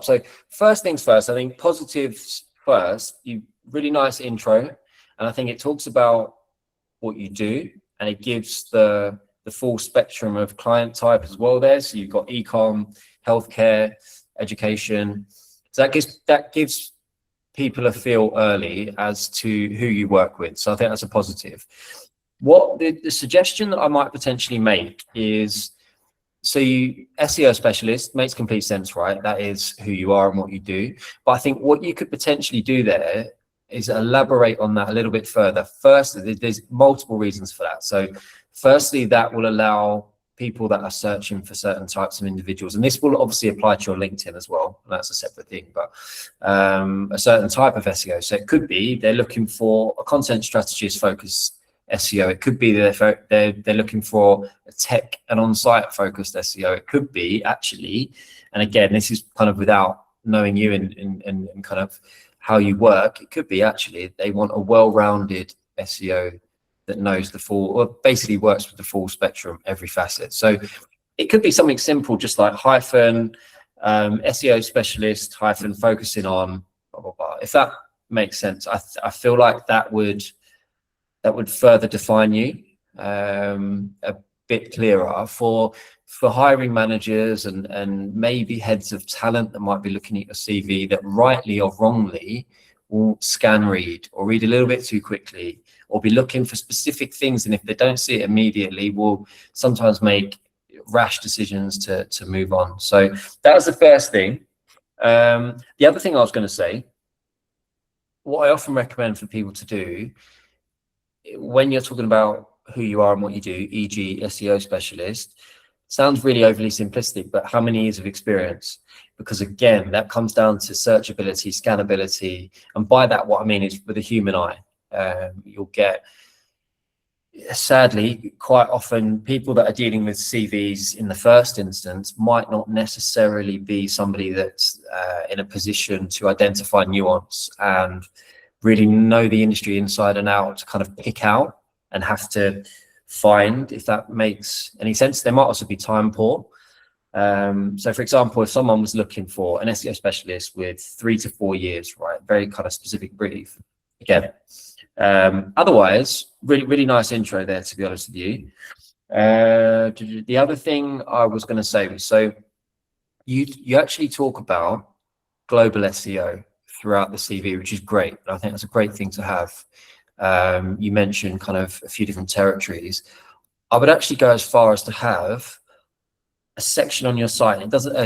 top. So first things first, I think positives first. You really nice intro, and I think it talks about what you do, and it gives the full spectrum of client type as well there. So you've got e-com, healthcare, education. So that gives people a feel early as to who you work with. So I think that's a positive. What the suggestion that I might potentially make is, so you SEO specialist makes complete sense, right? That is who you are and what you do. But I think what you could potentially do there is elaborate on that a little bit further. First, there's multiple reasons for that. So firstly, that will allow people that are searching for certain types of individuals, and this will obviously apply to your LinkedIn as well. That's a separate thing, but a certain type of SEO. So it could be they're looking for a content strategist focused SEO. It could be they're looking for a tech and on-site focused SEO. It could be actually, and again, this is kind of without knowing you and kind of how you work, it could be actually they want a well-rounded SEO that knows the full, or basically works with the full spectrum, every facet. So it could be something simple, just like hyphen SEO specialist hyphen focusing on blah, blah, blah. If that makes sense, I feel like that would further define you a bit clearer for hiring managers and maybe heads of talent that might be looking at your CV that rightly or wrongly will scan read or read a little bit too quickly, or be looking for specific things, and if they don't see it immediately, will sometimes make rash decisions to move on. So that was the first thing. The other thing I was going to say, what I often recommend for people to do when you're talking about who you are and what you do, e.g. SEO specialist, sounds really overly simplistic, but how many years of experience? Because again, that comes down to searchability, scannability, and by that what I mean is with a human eye. You'll get, sadly, quite often people that are dealing with CVs in the first instance might not necessarily be somebody that's in a position to identify nuance and really know the industry inside and out to kind of pick out and have to find, if that makes any sense. They might also be time poor. So for example, if someone was looking for an SEO specialist with 3 to 4 years, right, very kind of specific brief, again, otherwise really nice intro there, to be honest with you. The other thing I was going to say was, so you actually talk about global SEO throughout the CV, which is great. I think that's a great thing to have. You mentioned kind of a few different territories. I would actually go as far as to have a section on your site. It doesn't,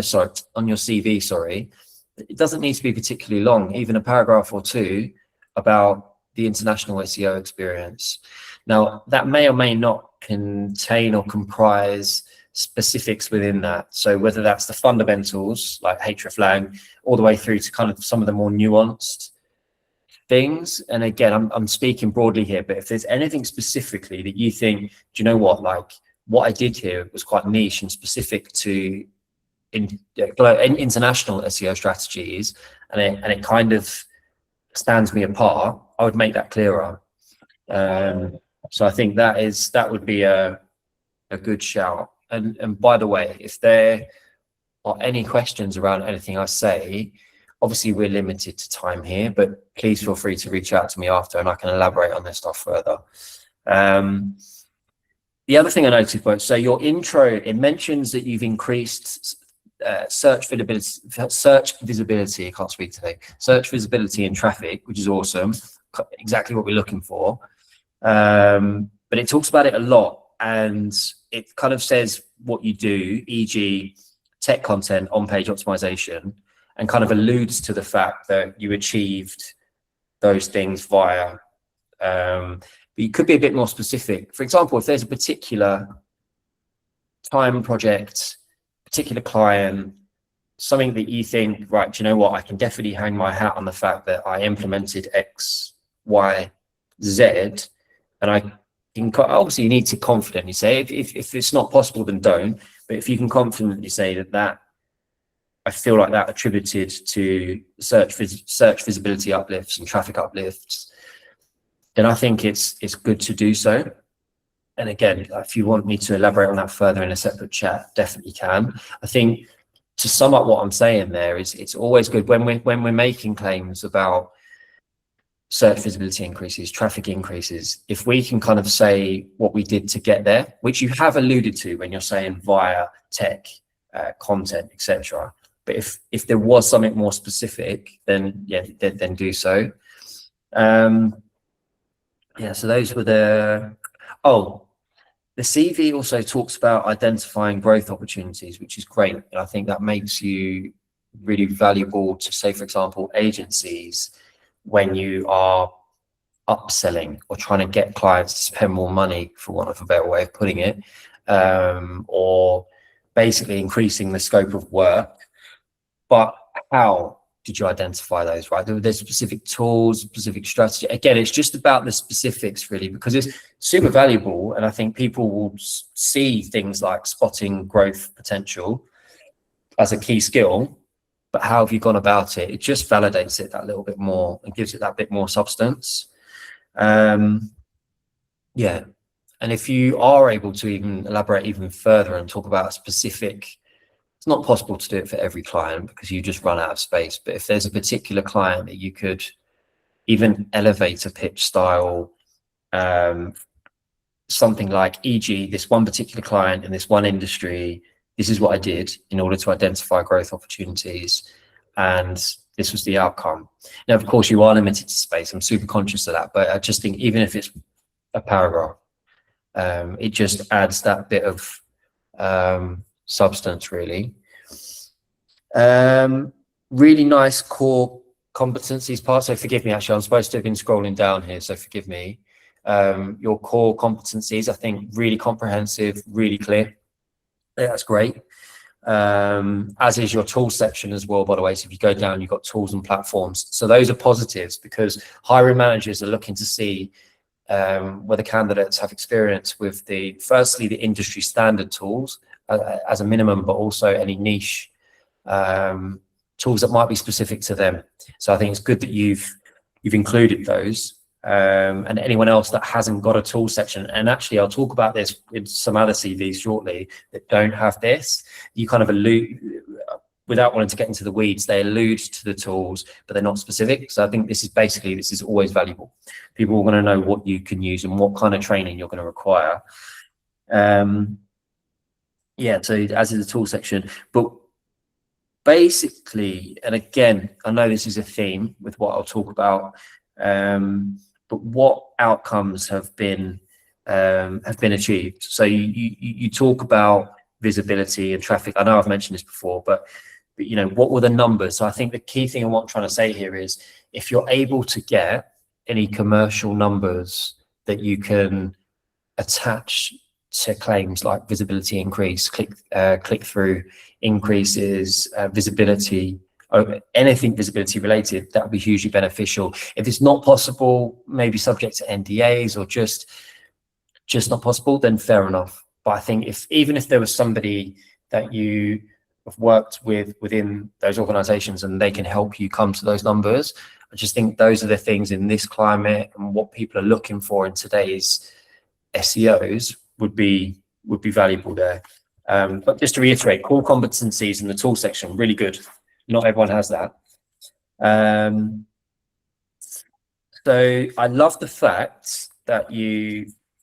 on your CV, sorry. It doesn't need to be particularly long, even a paragraph or two about the international SEO experience. Now, that may or may not contain or comprise specifics within that. So whether that's the fundamentals like hreflang, all the way through to kind of some of the more nuanced things. And again, I'm speaking broadly here, but if there's anything specifically that you think, do you know what, like what I did here was quite niche and specific to international SEO strategies, and it kind of stands me apart, I would make that clearer. So I think that would be a good shout. And by the way, if there are any questions around anything I say, obviously we're limited to time here, but please feel free to reach out to me after and I can elaborate on this stuff further. The other thing I noticed was, so your intro, it mentions that you've increased search visibility, I can't speak today, search visibility and traffic, which is awesome, exactly what we're looking for. But it talks about it a lot, and it kind of says what you do, e.g. tech content, on-page optimization, and kind of alludes to the fact that you achieved those things via, but you could be a bit more specific. For example, if there's a particular time project, particular client, something that you think, right, do you know what, I can definitely hang my hat on the fact that I implemented X, Y, Z, and I can, obviously you need to confidently say, if it's not possible, then don't, but if you can confidently say that I feel like that attributed to search visibility uplifts and traffic uplifts, then I think it's good to do so. And again, if you want me to elaborate on that further in a separate chat, definitely can. I think to sum up what I'm saying there is, it's always good when we're making claims about search visibility increases, traffic increases, if we can kind of say what we did to get there, which you have alluded to when you're saying via tech, content, etc. But if there was something more specific, then yeah, then do so. Yeah, so those were the CV also talks about identifying growth opportunities, which is great. And I think that makes you really valuable to, say, for example, agencies when you are upselling or trying to get clients to spend more money, for want of a better way of putting it, or basically increasing the scope of work. But how did you identify those, right? There's specific tools, specific strategy. Again, it's just about the specifics, really, because it's super valuable. And I think people will see things like spotting growth potential as a key skill, but how have you gone about it? It just validates it that little bit more and gives it that bit more substance. Yeah. And if you are able to even elaborate even further and talk about a specific, it's not possible to do it for every client because you just run out of space. But if there's a particular client that you could even elevate a pitch style, something like, e.g., this one particular client in this one industry, this is what I did in order to identify growth opportunities, and this was the outcome. Now, of course, you are limited to space. I'm super conscious of that, but I just think even if it's a paragraph, it just adds that bit of substance, really. Really nice core competencies part. So forgive me, actually, I'm supposed to have been scrolling down here, so forgive me. Your core competencies, I think, really comprehensive, really clear. Yeah, that's great. As is your tools section as well, by the way. So if you go down, you've got tools and platforms. So those are positives because hiring managers are looking to see whether candidates have experience with firstly, the industry standard tools as a minimum, but also any niche tools that might be specific to them. So I think it's good that you've included those. And anyone else that hasn't got a tool section, and actually I'll talk about this in some other CVs shortly that don't have this, you kind of allude, without wanting to get into the weeds, they allude to the tools, but they're not specific. So I think this is always valuable. People are going to know what you can use and what kind of training you're going to require. Yeah, so as is the tool section, but basically, and again, I know this is a theme with what I'll talk about, but what outcomes have been achieved? So you talk about visibility and traffic. I know I've mentioned this before, but you know, what were the numbers? So I think the key thing and what I'm trying to say here is, if you're able to get any commercial numbers that you can attach to claims like visibility increase, click through increases, visibility, anything visibility related, that would be hugely beneficial. If it's not possible, maybe subject to NDAs or just not possible, then fair enough. But I think even if there was somebody that you have worked with within those organizations and they can help you come to those numbers, I just think those are the things in this climate and what people are looking for in today's SEOs would be valuable there. But just to reiterate, core competencies in the tool section, really good. Not everyone has that. So I love the fact that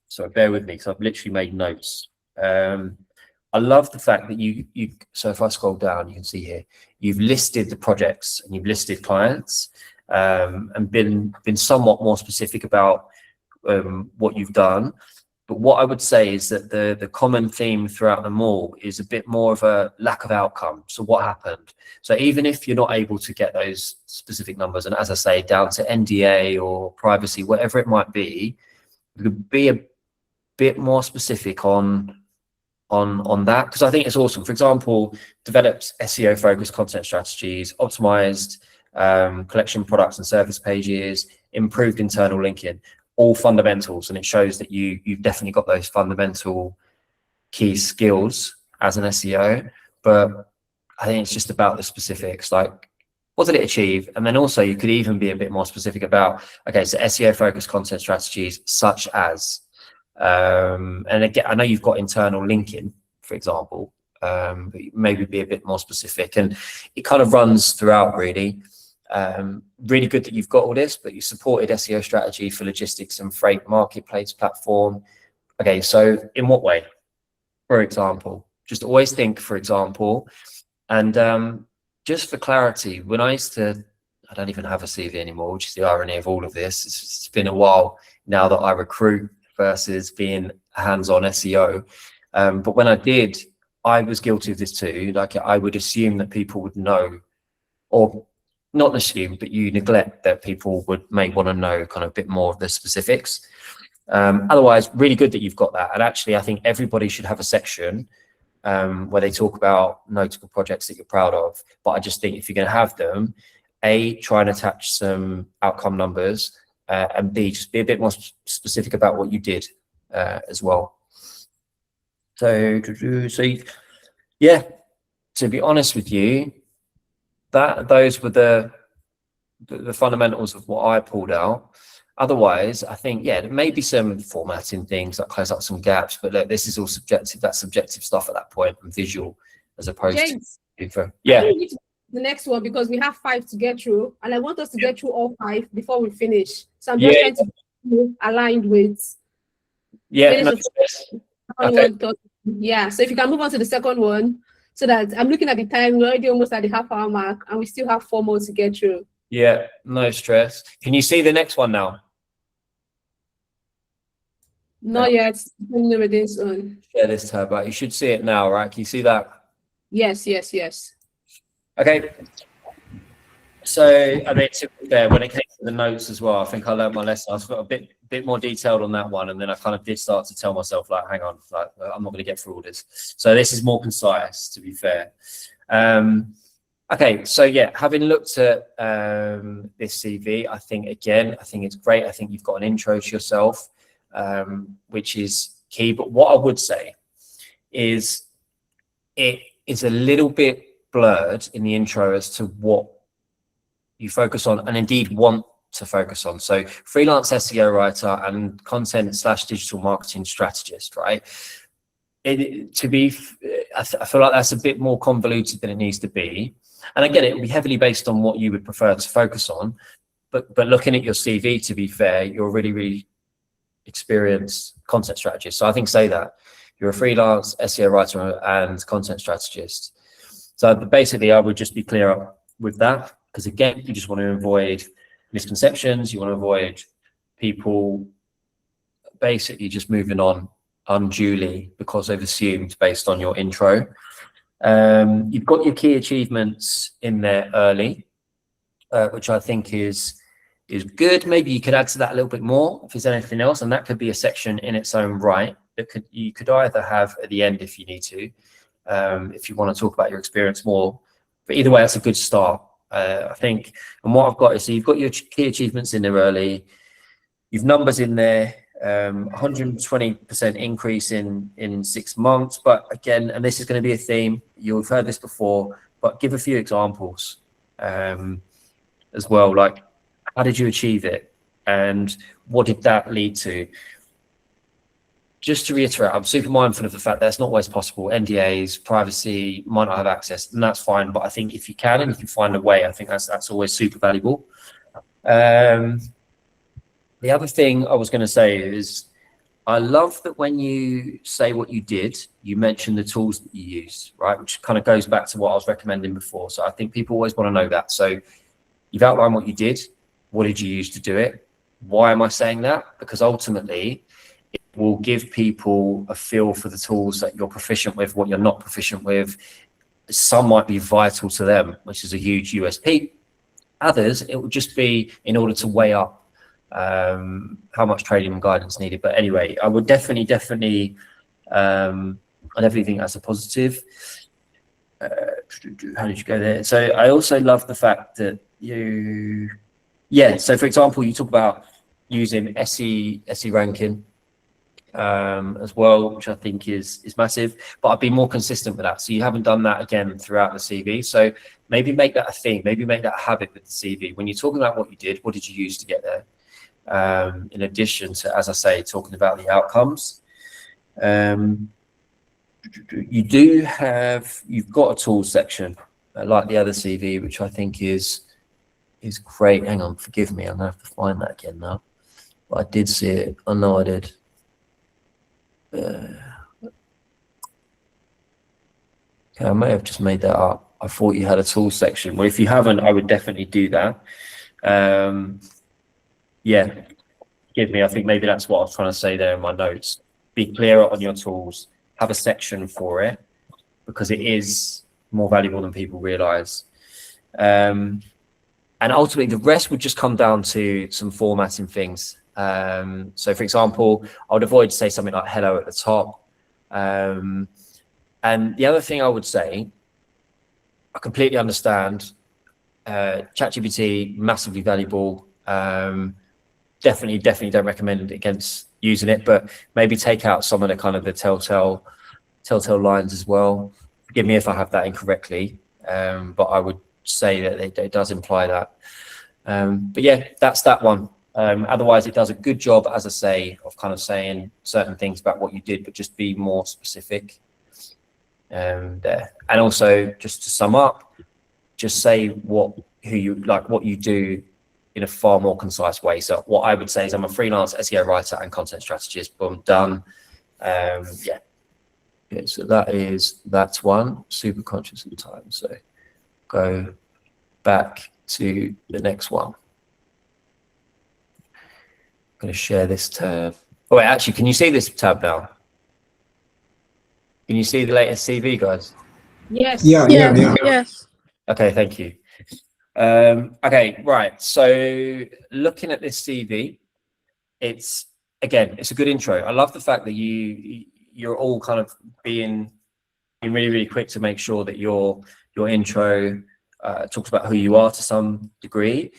sorry, bear with me because I've literally made notes. I love the fact that so if I scroll down, you can see here, you've listed the projects and you've listed clients, and been somewhat more specific about what you've done. But what I would say is that the common theme throughout them all is a bit more of a lack of outcome. So what happened? So even if you're not able to get those specific numbers, and as I say, down to NDA or privacy, whatever it might be, you could be a bit more specific on that, because I think it's awesome. For example, developed SEO focused content strategies, optimized collection products and service pages, improved internal linking. All fundamentals, and it shows that you've definitely got those fundamental key skills as an SEO. But I think it's just about the specifics, like what did it achieve? And then also you could even be a bit more specific about, okay, so SEO focused content strategies such as, and again, I know you've got internal linking, for example, but maybe be a bit more specific. And it kind of runs throughout, really. Really good that you've got all this, but you supported SEO strategy for logistics and freight marketplace platform. Okay, so in what way? For example, just always think, for example, and just for clarity, when I don't even have a CV anymore, which is the irony of all of this. It's been a while now that I recruit versus being hands-on SEO. But when I did, I was guilty of this too. Like, I would assume that people would know, or not assume, but you neglect that people may want to know kind of a bit more of the specifics. Otherwise, really good that you've got that. And actually, I think everybody should have a section where they talk about notable projects that you're proud of. But I just think if you're going to have them, A, try and attach some outcome numbers, and B, just be a bit more specific about what you did as well. So yeah, to be honest with you, those were the fundamentals of what I pulled out. Otherwise, I think, yeah, there may be some formatting things that close up some gaps, but look, this is all subjective. That's subjective stuff at that point, and visual as opposed to. Yeah. The next one, because we have 5 to get through, and I want us to get through all 5 before we finish. So I'm just trying to be aligned with. Yeah. Okay. Yeah. So if you can move on to the second one, so that I'm looking at the time, we're already almost at the half-hour mark, and we still have 4 more to get through. Yeah, no stress. Can you see the next one now? Not yet. Share this tab out. You should see it now, right? Can you see that? Yes. Okay. So, I mean, to be fair, when it came to the notes as well, I think I learned my lesson. I was a bit more detailed on that one, and then I kind of did start to tell myself, like, hang on, like, I'm not going to get through all this. So this is more concise, to be fair. Okay, so yeah, having looked at this CV, I think it's great. I think you've got an intro to yourself, which is key. But what I would say is it is a little bit blurred in the intro as to what you focus on and indeed want to focus on. So freelance SEO writer and content/digital marketing strategist, right? I feel like that's a bit more convoluted than it needs to be. And I get it, it'll be heavily based on what you would prefer to focus on. But looking at your CV, to be fair, you're a really, really experienced content strategist. So I think say that. You're a freelance SEO writer and content strategist. So basically, I would just be clear with that. Because again, you just want to avoid misconceptions. You want to avoid people basically just moving on unduly because they've assumed based on your intro. You've got your key achievements in there early, which I think is good. Maybe you could add to that a little bit more if there's anything else, and that could be a section in its own right. You could either have at the end if you need to, if you want to talk about your experience more. But either way, that's a good start, I think. And what I've got is, so you've got your key achievements in there early. You've numbers in there. 120% increase in 6 months, but again, and this is going to be a theme, you've heard this before, but give a few examples as well, like how did you achieve it and what did that lead to? Just to reiterate, I'm super mindful of the fact that it's not always possible. NDAs, privacy, might not have access, and that's fine, but I think if you can and if you find a way, I think that's always super valuable. The other thing I was going to say is I love that when you say what you did, you mention the tools that you use, right? Which kind of goes back to what I was recommending before. So I think people always want to know that. So you've outlined what you did. What did you use to do it? Why am I saying that? Because ultimately, it will give people a feel for the tools that you're proficient with, what you're not proficient with. Some might be vital to them, which is a huge USP. Others, it will just be in order to weigh up how much training and guidance needed. But anyway, I would definitely I definitely think that's a positive. How did you go there? So I also love the fact that so for example, you talk about using SE ranking as well, which I think is massive, but I'd be more consistent with that. So you haven't done that again throughout the CV. So maybe make that a thing, maybe make that a habit with the CV. When you're talking about what you did, what did you use to get there? In addition to, as I say, talking about the outcomes. you've got a tools section like the other CV, which I think is great. Hang on, forgive me, I'm gonna have to find that again now. But I did see it. I know I did. Okay, I may have just made that up. I thought you had a tools section. Well, if you haven't, I would definitely do that. Yeah, forgive me. I think maybe that's what I was trying to say there in my notes. Be clearer on your tools. Have a section for it, because it is more valuable than people realize. And ultimately, the rest would just come down to some formatting things. So, for example, I would avoid to say something like hello at the top. And the other thing I would say, I completely understand. ChatGPT, massively valuable. Definitely don't recommend against using it, but maybe take out some of the kind of the telltale lines as well. Forgive me if I have that incorrectly, but I would say that it does imply that. But yeah, that's that one. Otherwise, it does a good job, as I say, of kind of saying certain things about what you did, but just be more specific. There. And also, just to sum up, just say what you do in a far more concise way. So what I would say is I'm a freelance SEO writer and content strategist. Boom, done. Yeah. Okay, so that's one. Super conscious of the time. So go back to the next one. I'm going to share this tab. Oh, wait, actually, can you see this tab now? Can you see the latest CV, guys? Yes. Yes. Okay, thank you. Okay, right. So looking at this CV, it's a good intro. I love the fact that you're all kind of being really, really quick to make sure that your intro talks about who you are to some degree.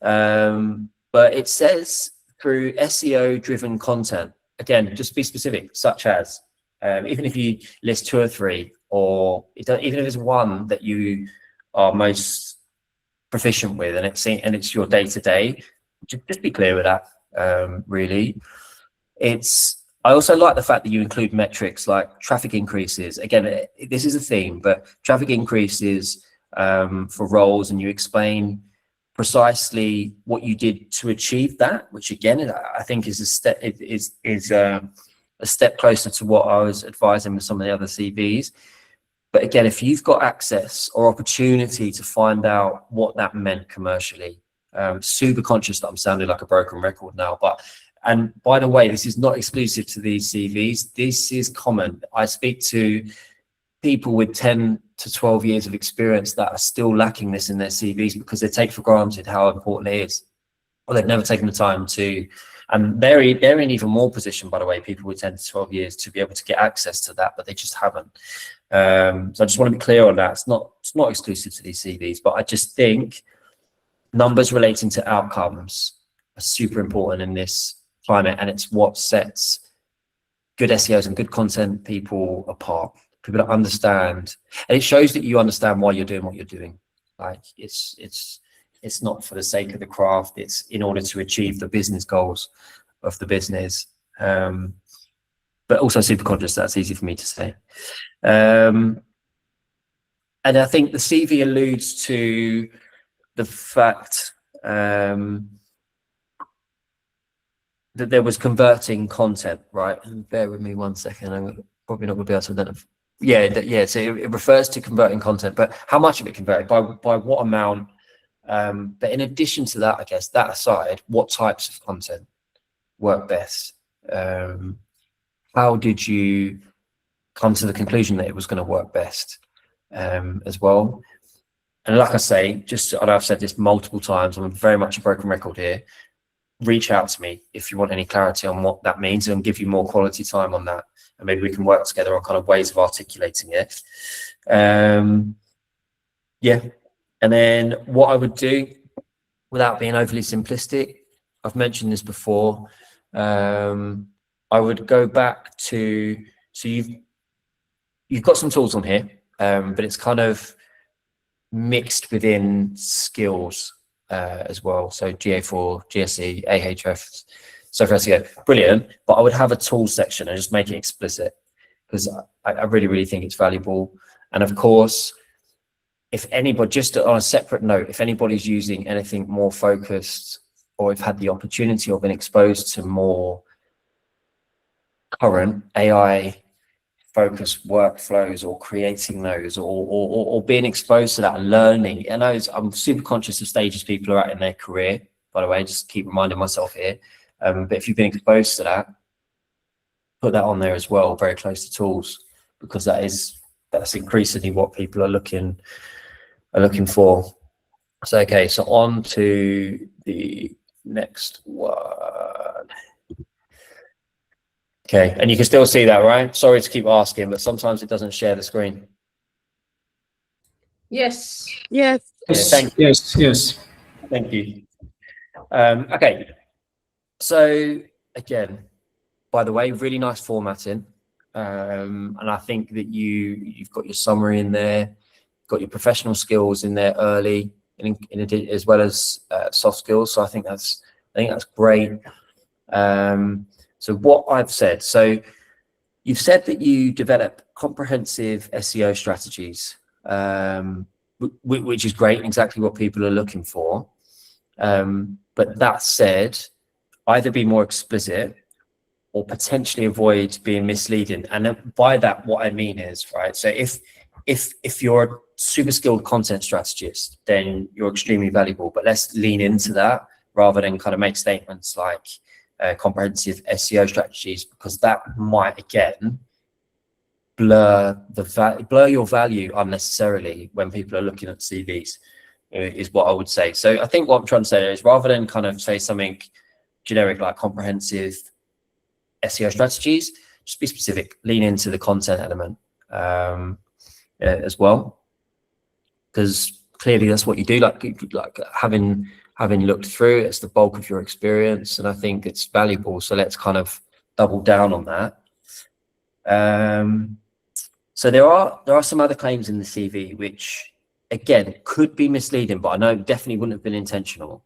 But it says through SEO driven content. Again, just be specific, such as even if you list 2 or 3, or even if there's one that you are most proficient with, and it's your day-to-day, just be clear with that. Really, I also like the fact that you include metrics like traffic increases. Again, this is a theme, but traffic increases for roles, and you explain precisely what you did to achieve that, which again I think is a step closer to what I was advising with some of the other CVs. But again, if you've got access or opportunity to find out what that meant commercially, super conscious that I'm sounding like a broken record now, and by the way, this is not exclusive to these CVs. This is common. I speak to people with 10 to 12 years of experience that are still lacking this in their CVs because they take for granted how important it is, or they've never taken the time to. And they're in even more position, by the way, people with 10 to 12 years, to be able to get access to that, but they just haven't. So I just want to be clear on that. It's not exclusive to these CVs, but I just think numbers relating to outcomes are super important in this climate, and it's what sets good SEOs and good content people apart. People that understand, and it shows that you understand why you're doing what you're doing. Like it's not for the sake of the craft. It's in order to achieve the business goals of the business. But also super conscious. That's easy for me to say. And I think the CV alludes to the fact that there was converting content, right? And bear with me one second. I'm probably not going to be able to identify. Yeah. So it refers to converting content, but how much of it converted, by what amount? But in addition to that, I guess that aside, what types of content work best? How did you come to the conclusion that it was going to work best as well? And like I say, I know I've said this multiple times, I'm very much a broken record here. Reach out to me if you want any clarity on what that means, and give you more quality time on that. And maybe we can work together on kind of ways of articulating it. Yeah. And then what I would do, without being overly simplistic, I've mentioned this before, I would go back to, so you've got some tools on here, but it's kind of mixed within skills as well. So GA4, GSE, AHF, so for SEO, brilliant. But I would have a tool section and just make it explicit. because I really think it's valuable. And of course, if anybody, just on a separate note, if anybody's using anything more focused, or have had the opportunity or been exposed to more current AI focused workflows, or creating those, or being exposed to that and learning. I know I'm super conscious of stages people are at in their career, by the way, just keep reminding myself here. But if you've been exposed to that, put that on there as well, very close to tools, because that's increasingly what people are looking for. So okay, so on to the next one. Okay, and you can still see that, right? Sorry to keep asking, but sometimes it doesn't share the screen. Yes. Yes. Yes. Thank you. Okay, so again, by the way, really nice formatting, and I think that you've got your summary in there, got your professional skills in there early, as well as soft skills. So I think that's great. So what I've said, so you've said that you develop comprehensive SEO strategies, which is great, exactly what people are looking for. But that said, either be more explicit or potentially avoid being misleading. And by that, what I mean is, right, so if you're a super skilled content strategist, then you're extremely valuable, but let's lean into that rather than kind of make statements like comprehensive SEO strategies, because that might again blur your value unnecessarily when people are looking at CVs, is what I would say. So I think what I'm trying to say is, rather than kind of say something generic like comprehensive SEO strategies, just be specific, lean into the content element as well, because clearly that's what you do, like having looked through, it's the bulk of your experience, and I think it's valuable. So let's kind of double down on that. So there are some other claims in the CV which again could be misleading, but I know definitely wouldn't have been intentional,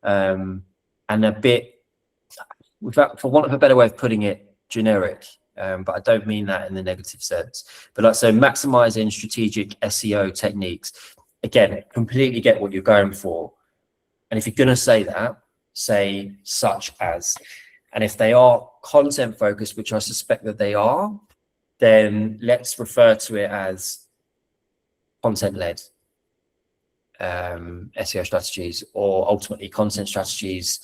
and a bit, for want of a better way of putting it, generic. But I don't mean that in the negative sense. But like, so maximizing strategic SEO techniques, again, completely get what you're going for. And if you're going to say that, say such as, and if they are content focused, which I suspect that they are, then let's refer to it as content led SEO strategies, or ultimately content strategies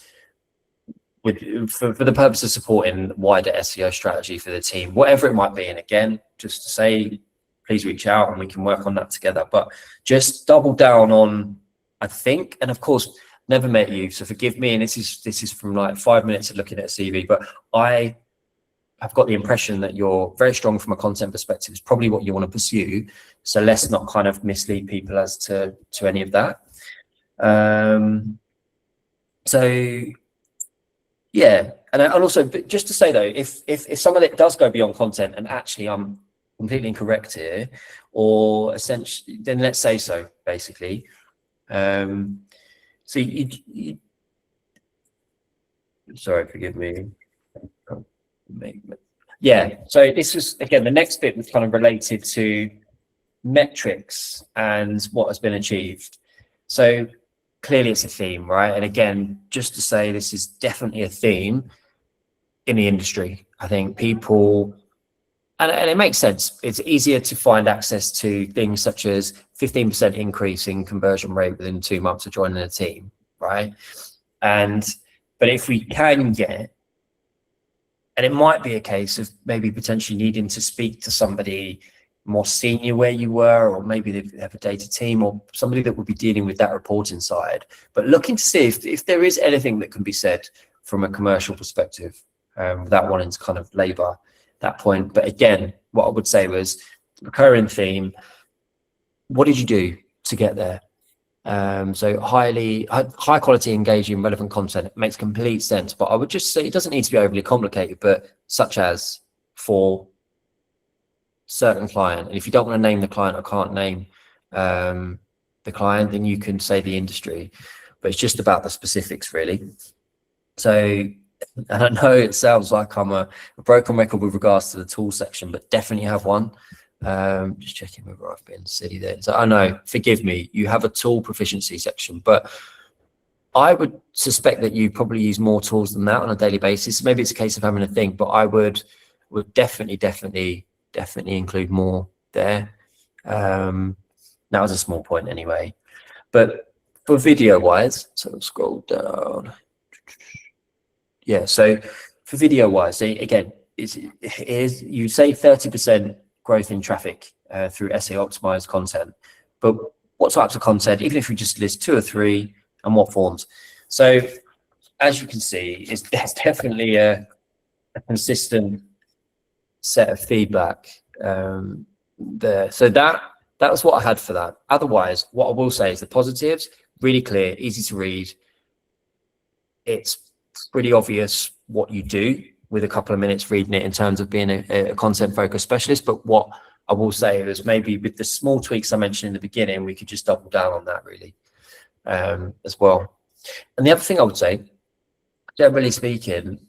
for the purpose of supporting wider SEO strategy for the team, whatever it might be. And again, just to say, please reach out and we can work on that together. But just double down on, I think, and of course, never met you, so forgive me. And this is from like 5 minutes of looking at a CV, but I have got the impression that you're very strong from a content perspective. It's probably what you want to pursue. So let's not kind of mislead people as to any of that. So yeah, and also, but just to say though, if some of it does go beyond content, and actually I'm completely incorrect here, or essentially, then let's say so, basically. So sorry, forgive me. Yeah, so this was, again, the next bit was kind of related to metrics and what has been achieved. So clearly it's a theme, right? And again, just to say, this is definitely a theme in the industry. I think people, and it makes sense, it's easier to find access to things such as 15% increase in conversion rate within 2 months of joining a team, right? But if we can get, and it might be a case of maybe potentially needing to speak to somebody more senior where you were, or maybe they have a data team or somebody that would be dealing with that reporting side, but looking to see if there is anything that can be said from a commercial perspective, without wanting to kind of labor that point. But again, what I would say was, recurring theme, what did you do to get there? So high quality, engaging, relevant content, it makes complete sense. But I would just say it doesn't need to be overly complicated, but such as for certain client. And if you don't want to name the client, or can't name the client, then you can say the industry, but it's just about the specifics really. So and I know it sounds like I'm a broken record with regards to the tool section, but definitely have one. Just checking whether I've been silly there. So I know, forgive me, you have a tool proficiency section, but I would suspect that you probably use more tools than that on a daily basis. Maybe it's a case of having a think, but I would definitely include more there. That was a small point anyway. But for video wise, so I'll scroll down. Yeah, so for video wise, again, is you say 30% growth in traffic through SEO optimized content, but what types of content, even if we just list 2 or 3, and what forms? So as you can see, there's definitely a consistent set of feedback there. So that was what I had for that. Otherwise, what I will say is the positives, really clear, easy to read. It's pretty obvious what you do with a couple of minutes reading it in terms of being a content focused specialist. But what I will say is maybe with the small tweaks I mentioned in the beginning, we could just double down on that really as well. And the other thing I would say, generally speaking,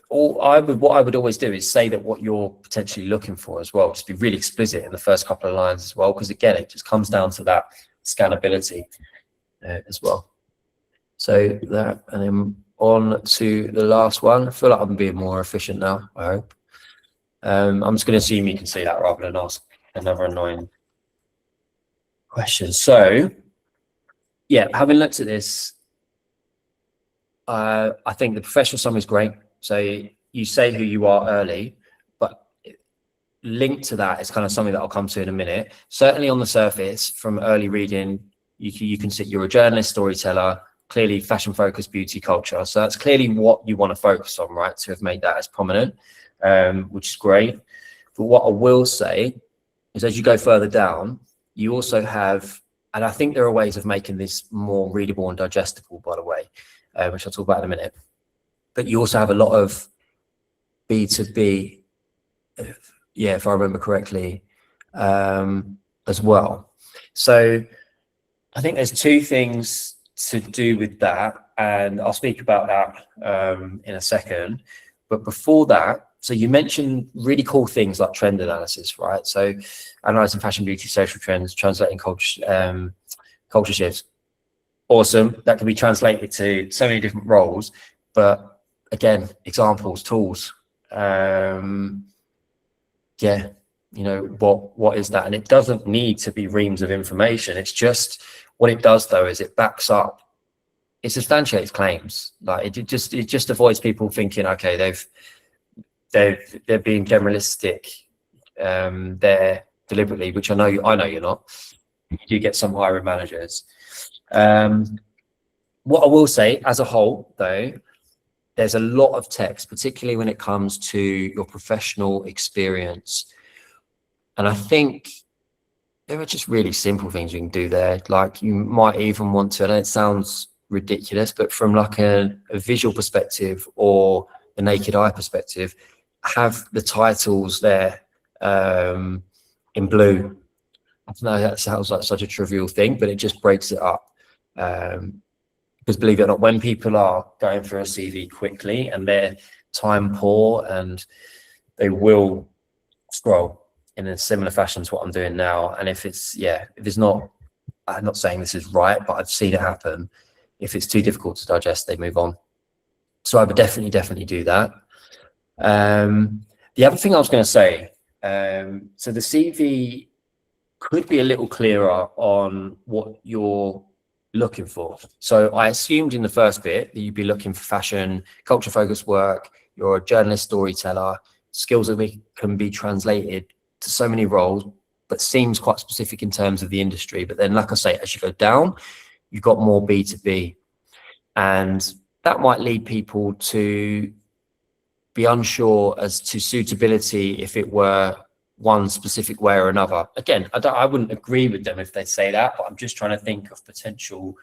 what I would always do is say that what you're potentially looking for as well, just be really explicit in the first couple of lines as well, because again, it just comes down to that scalability as well. So that, and then on to the last one. I feel like I'm being more efficient now, I hope. I'm just going to assume you can see that rather than ask another annoying question. So yeah, having looked at this, I think the professional summary is great. So you say who you are early, but linked to that is kind of something that I'll come to in a minute. Certainly on the surface, from early reading, you can see you're a journalist, storyteller, clearly fashion focused, beauty, culture. So that's clearly what you want to focus on, right? To have made that as prominent, which is great. But what I will say is as you go further down, you also have, and I think there are ways of making this more readable and digestible, by the way, which I'll talk about in a minute. But you also have a lot of B2B, yeah, if I remember correctly, as well. So I think there's 2 things to do with that, and I'll speak about that in a second. But before that, so you mentioned really cool things like trend analysis, right? So analyzing fashion, beauty, social trends, translating culture shifts. Awesome. That can be translated to so many different roles. But again, examples, tools. Yeah, you know, what is that? And it doesn't need to be reams of information. It's just, what it does though is it backs up, it substantiates claims. Like it just avoids people thinking, okay, they're being generalistic there deliberately, which I know you're not. You do get some hiring managers. What I will say as a whole though, there's a lot of text, particularly when it comes to your professional experience. And I think there are just really simple things you can do there. Like you might even want to, I know it sounds ridiculous, but from like a visual perspective or a naked eye perspective, have the titles there in blue. I know that sounds like such a trivial thing, but it just breaks it up. Because believe it or not, when people are going through a CV quickly and they're time poor, and they will scroll in a similar fashion to what I'm doing now. And if it's not, I'm not saying this is right, but I've seen it happen. If it's too difficult to digest, they move on. So I would definitely do that. The other thing I was going to say, so the CV could be a little clearer on what you're looking for. So I assumed in the first bit that you'd be looking for fashion, culture focused work, you're a journalist, storyteller, skills that can be translated to so many roles, but seems quite specific in terms of the industry. But then, like I say, as you go down, you've got more B2B, and that might lead people to be unsure as to suitability if it were one specific way or another. Again, I wouldn't agree with them if they say that, but I'm just trying to think of potential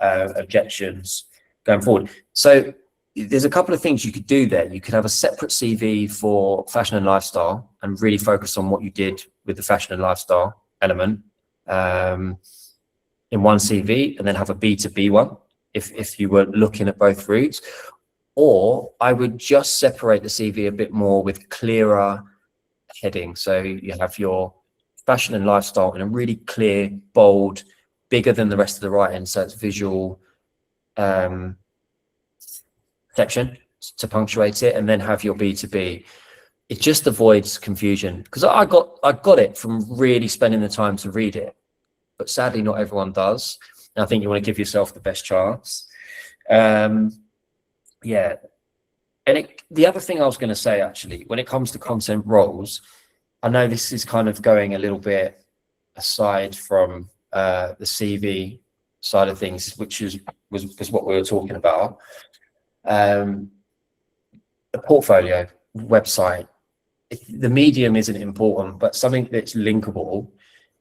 objections going forward. So there's a couple of things you could do there. You could have a separate CV for fashion and lifestyle and really focus on what you did with the fashion and lifestyle element. in one CV and then have a B2B one if you were looking at both routes. Or I would just separate the CV a bit more with clearer heading. So you have your fashion and lifestyle in a really clear, bold, bigger than the rest of the writing, so it's visual section to punctuate it, and then have your B2B. It just avoids confusion, because I got it from really spending the time to read it, but sadly not everyone does. And I think you want to give yourself the best chance. Yeah. And the other thing I was going to say, actually, when it comes to content roles, I know this is kind of going a little bit aside from the CV side of things, which was what we were talking about. The portfolio website, the medium isn't important, but something that's linkable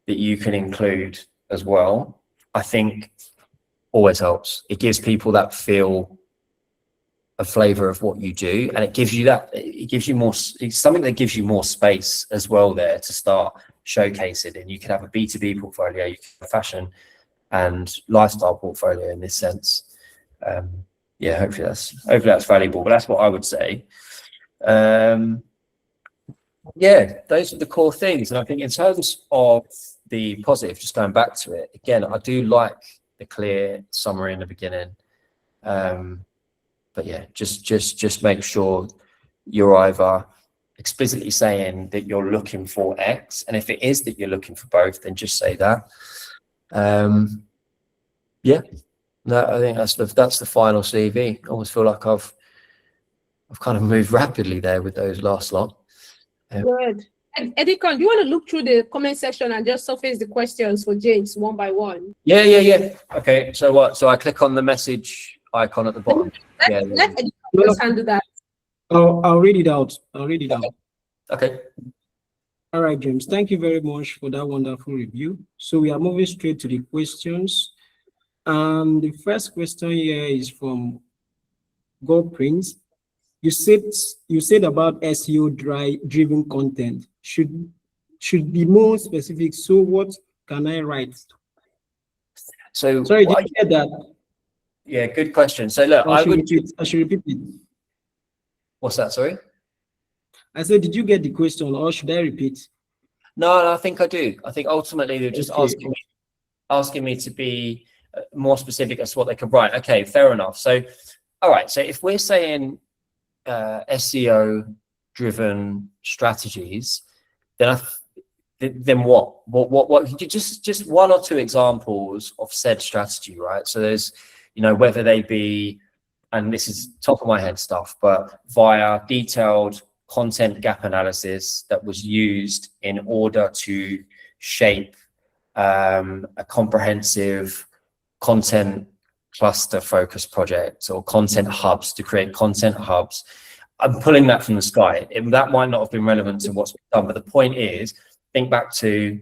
that you can include as well, I think always helps. It gives people that feel, a flavor of what you do, and it gives you more, it's something that gives you more space as well there to start showcasing. And you can have a B2B portfolio, you can have a fashion and lifestyle portfolio in this sense. Yeah, hopefully that's valuable, but that's what I would say. Yeah, those are the core things. And I think in terms of the positive, just going back to it again, I do like the clear summary in the beginning. But yeah, just make sure you're either explicitly saying that you're looking for X, and if it is that you're looking for both, then just say that. Yeah, no, I think that's the final CV. I almost feel like I've kind of moved rapidly there with those last lot. Good. And Edicon, do you want to look through the comment section and just surface the questions for James one by one? Yeah. Okay, so what? So I click on the message icon at the bottom. Let Edicon just handle that. I'll read it out. Okay. All right, James. Thank you very much for that wonderful review. So we are moving straight to the questions. The first question here is from Gold Prince. You said about SEO driven content should be more specific. So what can I write? So sorry, did you get that? Yeah, good question. So look, I should repeat it. What's that? Sorry. I said, did you get the question, or should I repeat? No, I think I do. I think ultimately they're just asking me to be more specific as to what they can write. Okay, fair enough. So, all right. So if we're saying SEO driven strategies, then what just one or two examples of said strategy, right? So there's, whether they be, and this is top of my head stuff, but via detailed content gap analysis that was used in order to shape a comprehensive content cluster focus project, or content hubs, to create content hubs. I'm pulling that from the sky. That might not have been relevant to what's done, but the point is, think back to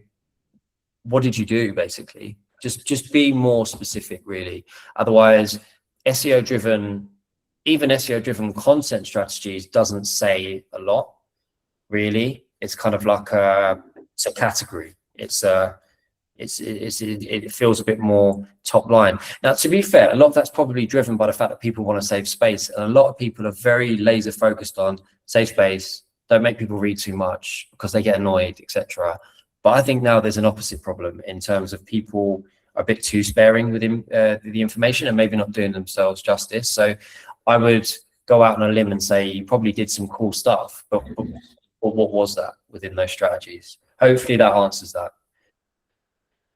what did you do, basically. Just be more specific, really. Otherwise, even SEO driven content strategies doesn't say a lot, really. It's kind of like it's a category. It feels a bit more top line. Now, to be fair, a lot of that's probably driven by the fact that people want to save space, and a lot of people are very laser focused on save space, don't make people read too much because they get annoyed, etc. But I think now there's an opposite problem in terms of people are a bit too sparing with the information and maybe not doing themselves justice. So I would go out on a limb and say you probably did some cool stuff, but what was that within those strategies? Hopefully that answers that.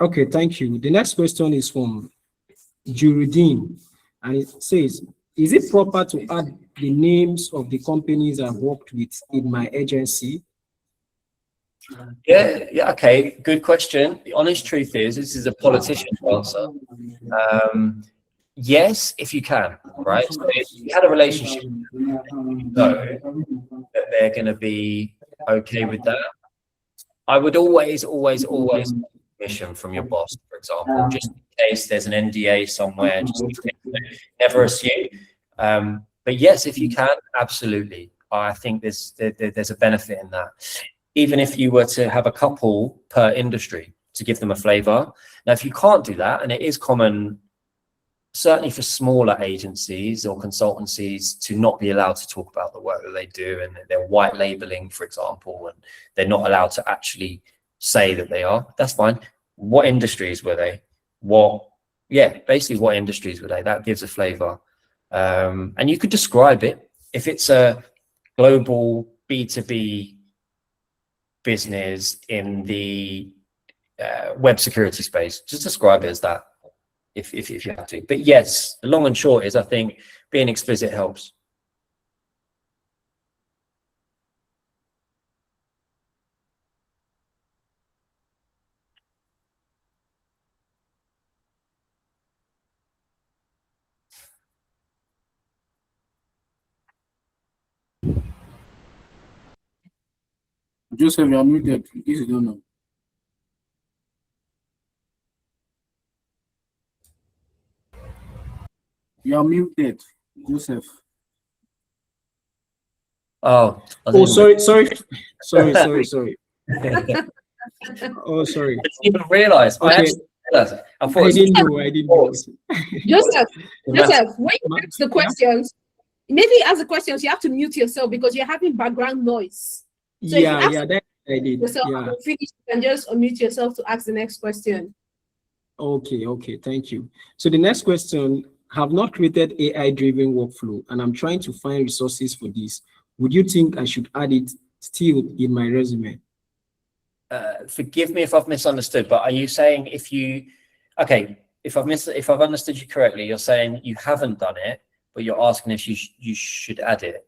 Okay, thank you. The next question is from Juridine, and it says, is it proper to add the names of the companies I've worked with in my agency? Yeah, okay, good question. The honest truth is, this is a politician's answer. Yes, if you can, right? So if you had a relationship, you know that they're going to be okay with that. I would always permission from your boss, for example, just in case there's an NDA somewhere. Just in case, never assume. But yes, if you can, absolutely. I think there's a benefit in that. Even if you were to have a couple per industry. to give them a flavor. Now, if you can't do that, and it is common, certainly for smaller agencies or consultancies, to not be allowed to talk about the work that they do, and they're white labeling, for example, and they're not allowed to actually say that they are, that's fine. What industries were they? Basically what industries were they? That gives a flavor. And you could describe it. If it's a global B2B business in the web security space, just describe it as that if you have to. But yes, the long and short is, I think being explicit helps. Joseph, you are muted. In case you don't know. You are muted, Joseph. Oh, sorry. Oh, sorry. I didn't even realize. Okay. I thought I didn't know. Joseph, when you ask the questions, maybe ask the questions, you have to mute yourself because you're having background noise. So that I did. Yourself, finish, you can just unmute yourself to ask the next question. Okay, thank you. So the next question: have not created AI-driven workflow, and I'm trying to find resources for this. Would you think I should add it still in my resume? Forgive me if I've misunderstood, but are you saying if I've understood you correctly, you're saying you haven't done it, but you're asking if you should add it.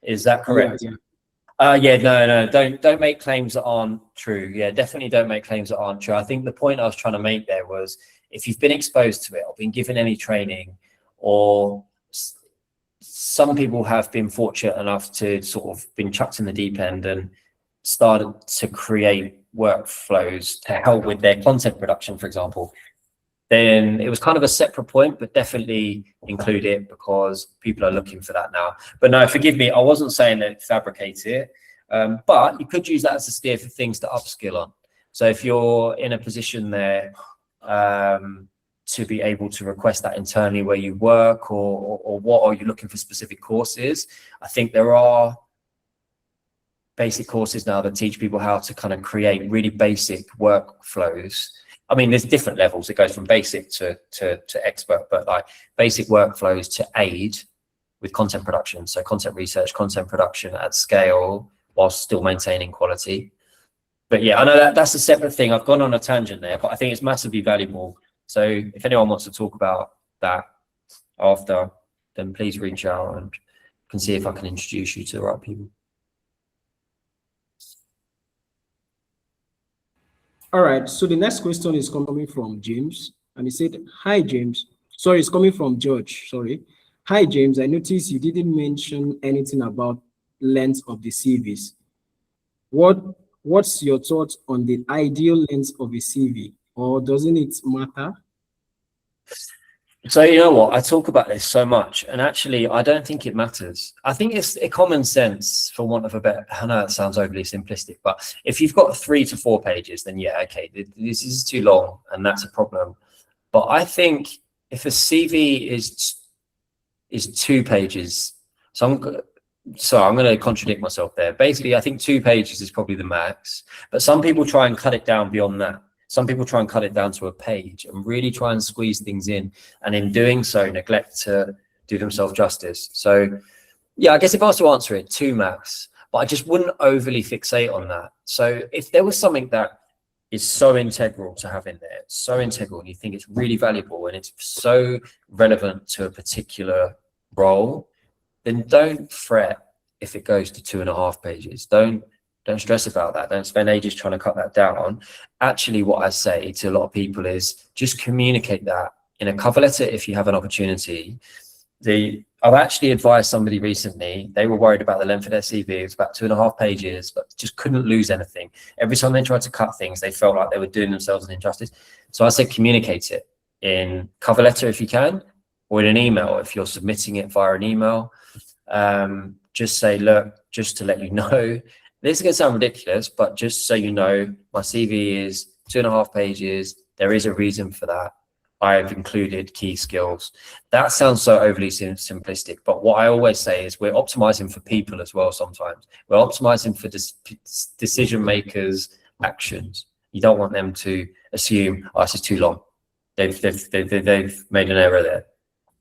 Is that correct? Yeah. Don't make claims that aren't true. Yeah, definitely don't make claims that aren't true. I think the point I was trying to make there was, if you've been exposed to it or been given any training, or some people have been fortunate enough to sort of been chucked in the deep end and started to create workflows to help with their content production, for example, then it was kind of a separate point, but definitely include it because people are looking for that now. But no, forgive me, I wasn't saying that fabricate it, but you could use that as a steer for things to upskill on. So if you're in a position there to be able to request that internally where you work, or what are you looking for specific courses, I think there are basic courses now that teach people how to kind of create really basic workflows. I mean, there's different levels. It goes from basic to expert, but like basic workflows to aid with content production. So content research, content production at scale while still maintaining quality. But yeah, I know that's a separate thing. I've gone on a tangent there, but I think it's massively valuable. So if anyone wants to talk about that after, then please reach out and can see if I can introduce you to the right people. All right, so the next question is coming from James, and he said, hi, James. Sorry, it's coming from George, sorry. Hi, James, I noticed you didn't mention anything about length of the CVs. What's your thoughts on the ideal length of a CV, or doesn't it matter? So, you know what, I talk about this so much, and actually I don't think it matters. I think it's a common sense, for want of a better, I know that sounds overly simplistic, but if you've got 3 to 4 pages, then yeah, okay, this is too long and that's a problem. But I think if a CV is 2 pages, so I'm going to contradict myself there. Basically, I think 2 pages is probably the max, but some people try and cut it down beyond that. Some people try and cut it down to a page and really try and squeeze things in, and in doing so neglect to do themselves justice. So yeah, I guess if I was to answer it, 2 max, but I just wouldn't overly fixate on that. So if there was something that is so integral to have in there, so integral, and you think it's really valuable and it's so relevant to a particular role, then don't fret if it goes to 2.5 pages. Don't stress about that. Don't spend ages trying to cut that down. Actually, what I say to a lot of people is just communicate that in a cover letter if you have an opportunity. I've actually advised somebody recently, they were worried about the length of their CV. It was about 2.5 pages, but just couldn't lose anything. Every time they tried to cut things, they felt like they were doing themselves an injustice. So I said, communicate it in cover letter if you can, or in an email if you're submitting it via an email. Just say, look, just to let you know, this is going to sound ridiculous, but just so you know, my CV is 2.5 pages. There is a reason for that. I've included key skills. That sounds so overly simplistic, but what I always say is we're optimizing for people as well. Sometimes we're optimizing for decision makers' actions. You don't want them to assume, oh, this is too long. They've made an error there.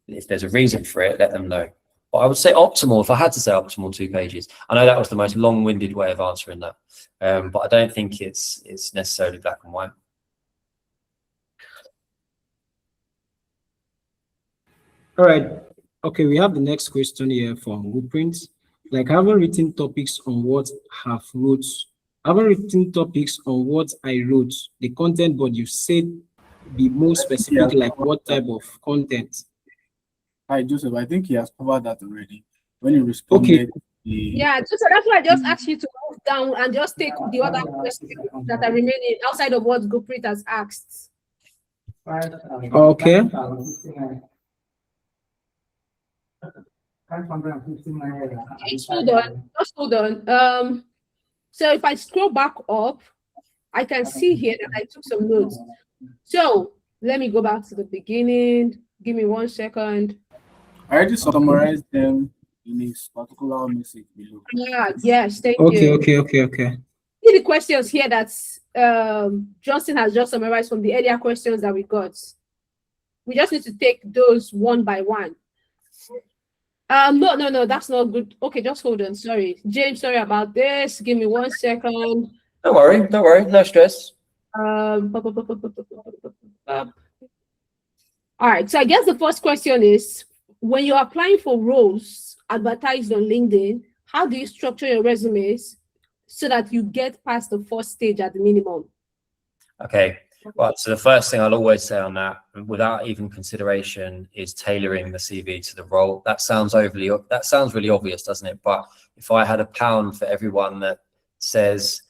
If there's a reason for it, let them know. But I would say optimal, if I had to say optimal, 2 pages. I know that was the most long-winded way of answering that, but I don't think it's necessarily black and white. All right. Okay, we have the next question here from Blueprint. Like, I haven't written topics on what I wrote, the content, but you said be more specific, like what type of content? Hi, Joseph. I think he has covered that already. When you responded, yeah, so that's why I just asked you to move down and just take the other questions that are remaining outside of what Guprit has asked. Okay. Just hold on. So if I scroll back up, I can see here that I took some notes. So let me go back to the beginning. Give me 1 second. I already summarized them in this particular message below. Yeah, yes, thank Okay, you. okay. See the questions here that Johnson has just summarized from the earlier questions that we got. We just need to take those one by one. No, that's not good. Okay, just hold on. Sorry, James. Sorry about this. Give me 1 second. Don't worry, no stress. All right. So I guess the first question is, when you're applying for roles advertised on LinkedIn, how do you structure your resumes so that you get past the first stage at the minimum? Okay. Well, so the first thing I'll always say on that, without even consideration, is tailoring the CV to the role. That sounds really obvious, doesn't it? But if I had £1 for everyone that says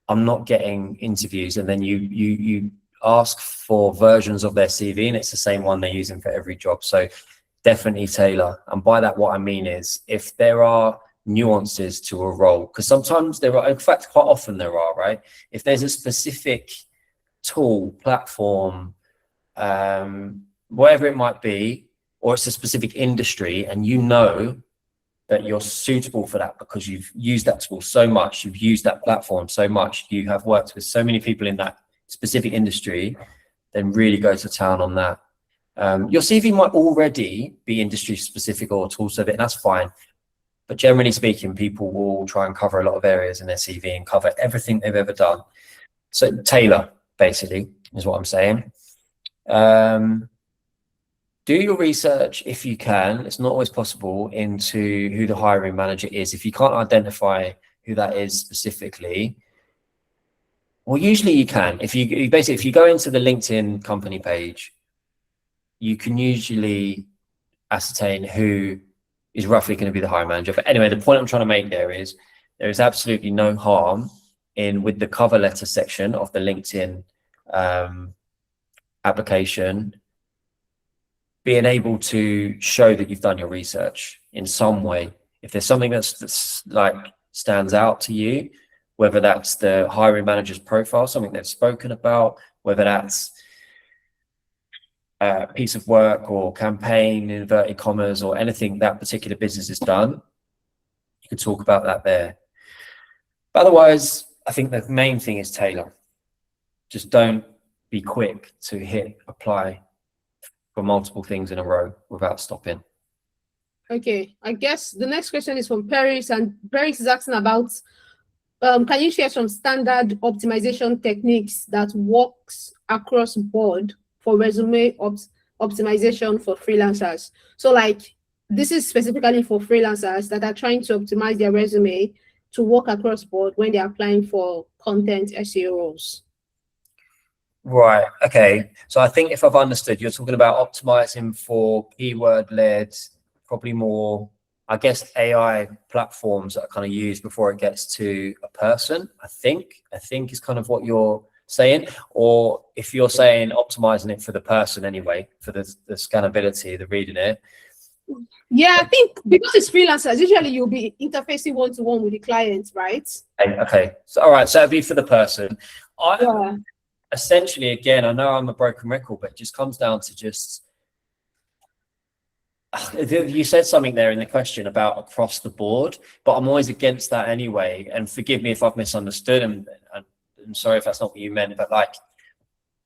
I'm not getting interviews, and then you ask for versions of their CV and it's the same one they're using for every job. So definitely tailor. And by that, what I mean is, if there are nuances to a role, because sometimes there are, in fact, quite often there are, right? If there's a specific tool, platform, whatever it might be, or it's a specific industry, and you know that you're suitable for that because you've used that tool so much, you've used that platform so much, you have worked with so many people in that specific industry, then really go to town on that. Your CV might already be industry specific or tool specific, and that's fine. But generally speaking, people will try and cover a lot of areas in their CV and cover everything they've ever done. So tailor, basically, is what I'm saying. Do your research if you can. It's not always possible, into who the hiring manager is. If you can't identify who that is specifically, well, usually you can. If you go into the LinkedIn company page, you can usually ascertain who is roughly going to be the hiring manager. But anyway, the point I'm trying to make there is absolutely no harm with the cover letter section of the LinkedIn application being able to show that you've done your research in some way. If there's something that's like stands out to you, whether that's the hiring manager's profile, something they've spoken about, whether that's a piece of work or campaign, inverted commas, or anything that particular business has done, you can talk about that there. But otherwise, I think the main thing is tailor. Just don't be quick to hit apply for multiple things in a row without stopping. Okay, I guess the next question is from Paris, and Paris is asking about, can you share some standard optimization techniques that works across board for resume optimization for freelancers? So like, this is specifically for freelancers that are trying to optimize their resume to work across board when they're applying for content SEO roles. Right. Okay. So I think if I've understood, you're talking about optimizing for keyword-led, probably more, I guess, AI platforms that are kind of used before it gets to a person. I think is kind of what you're saying. Or if you're saying optimizing it for the person anyway, for the scannability, the reading it. Yeah, I think because it's freelancers, usually you'll be interfacing one-to-one with the clients, right? Okay. So all right. So it'd be for the person. Yeah. essentially, again, I know I'm a broken record, but it just comes down to just, you said something there in the question about across the board, but I'm always against that anyway. And forgive me if I've misunderstood, and I'm sorry if that's not what you meant, but like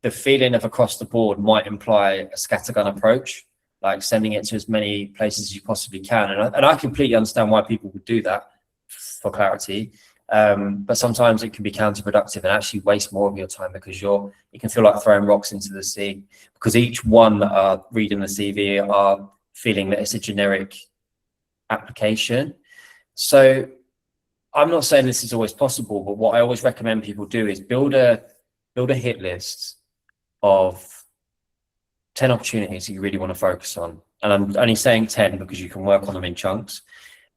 the feeling of across the board might imply a scattergun approach, like sending it to as many places as you possibly can. And I completely understand why people would do that, for clarity. But sometimes it can be counterproductive and actually waste more of your time, because you can feel like throwing rocks into the sea, because each one that are reading the CV are feeling that it's a generic application. So I'm not saying this is always possible, but what I always recommend people do is build a hit list of 10 opportunities that you really want to focus on. And I'm only saying 10 because you can work on them in chunks.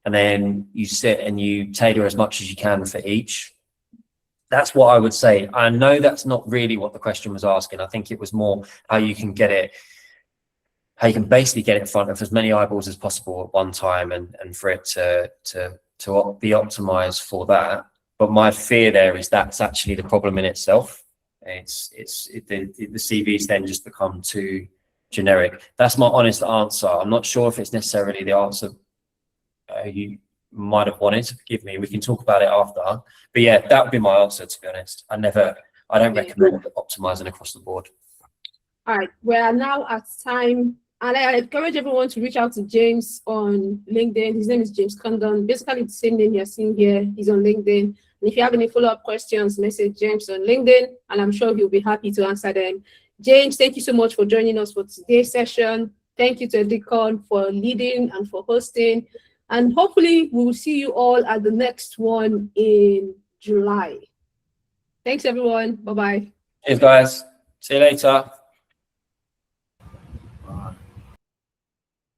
And then you sit and you tailor as much as you can for each. That's what I would say. I know that's not really what the question was asking. I think it was more how you can get it, how you can basically get it in front of as many eyeballs as possible at one time, and for it to be optimized for that. But my fear there is that's actually the problem in itself. The CVs then just become too generic. That's my honest answer. I'm not sure if it's necessarily the answer you might have wanted. Forgive me, we can talk about it after. But yeah, that would be my answer, to be honest. I don't recommend optimizing across the board. All right, we are now at time, and I encourage everyone to reach out to James on LinkedIn. His name is James Congdon. Basically the same name you're seeing here. He's on LinkedIn. And if you have any follow-up questions, message James on LinkedIn, and I'm sure he'll be happy to answer them. James, thank you so much for joining us for today's session. Thank you to Edicon for leading and for hosting. And hopefully we will see you all at the next one in July. Thanks, everyone. Bye-bye. Cheers, guys. See you later.